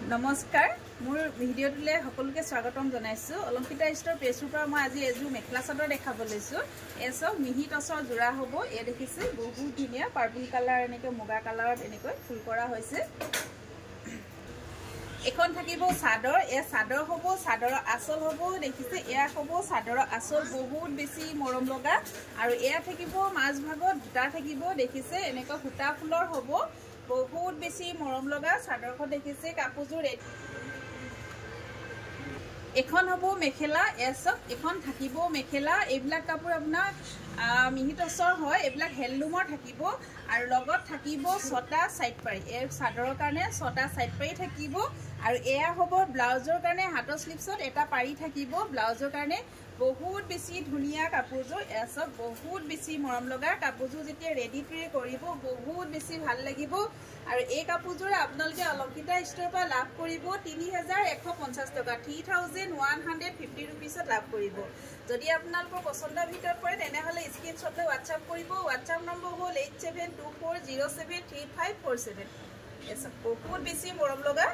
নমস্কাৰ মোৰ ভিডিঅ'টোলৈ সকলোকে স্বাগতম জনাইছো অলংকিতা ষ্টৰ পেজৰ পৰা মই আজি এজোৰ মেখেলা চাদৰ দেখাব লৈছো এসব মিহি টছৰ জোৰা হ'ব এ দেখিছে বহুত ধুনিয়া পাৰ্পল কালাৰ এনেকৈ মুগা কালাৰত এনেকৈ ফুল কৰা হৈছে এখন থাকিব চাদৰ এ চাদৰ হ'ব চাদৰৰ আচল হ'ব দেখিছে এয়া হ'ব চাদৰৰ আচল বহুত বেছি মৰম লগা আৰু এয়া থাকিব মাছ ভাগত দুটা থাকিব দেখিছে এনেকৈ হুটা ফুলৰ হ'ব বহুত বেছি মৰম লগা চাদৰখন দেখিছে কাপোৰযোৰ এখন হ'ব মেখেলা এসব এখন থাকিব মেখেলা এইবিলাক কাপোৰ আপোনাৰ মিহি টছৰ হয় এইবিলাক হেণ্ডলুমৰ থাকিব আৰু লগত থাকিব ছটা সাইড পাৰি এই চাদৰৰ কাৰণে ছটা সাইড পাৰি থাকিব আৰু এয়া হ'ব ব্লাউজৰ কাৰণে হাতৰ স্লিপছত এটা পাৰি থাকিব ব্লাউজৰ কাৰণে বহুত বেছি ধুনিয়া কাপোৰযোৰ এসব বহুত বেছি মৰম লগা কাপোৰযোৰ যেতিয়া ৰেডি কৰিব বহুত বেছি ভাল লাগিব আৰু এই কাপোৰযোৰ আপোনালোকে অলংকিতা ষ্টৰৰ পৰা লাভ কৰিব 3150 টকা 3150 रुपीसত লাভ কৰিব যদি আপোনালোকৰ পছন্দৰ ভিতৰত পৰে তেনেহলে স্ক্ৰিনশ্বট লৈ WhatsApp কৰিব WhatsApp নম্বৰ হ'ল 8724073547 এসব বহুত বেছি মৰম লগা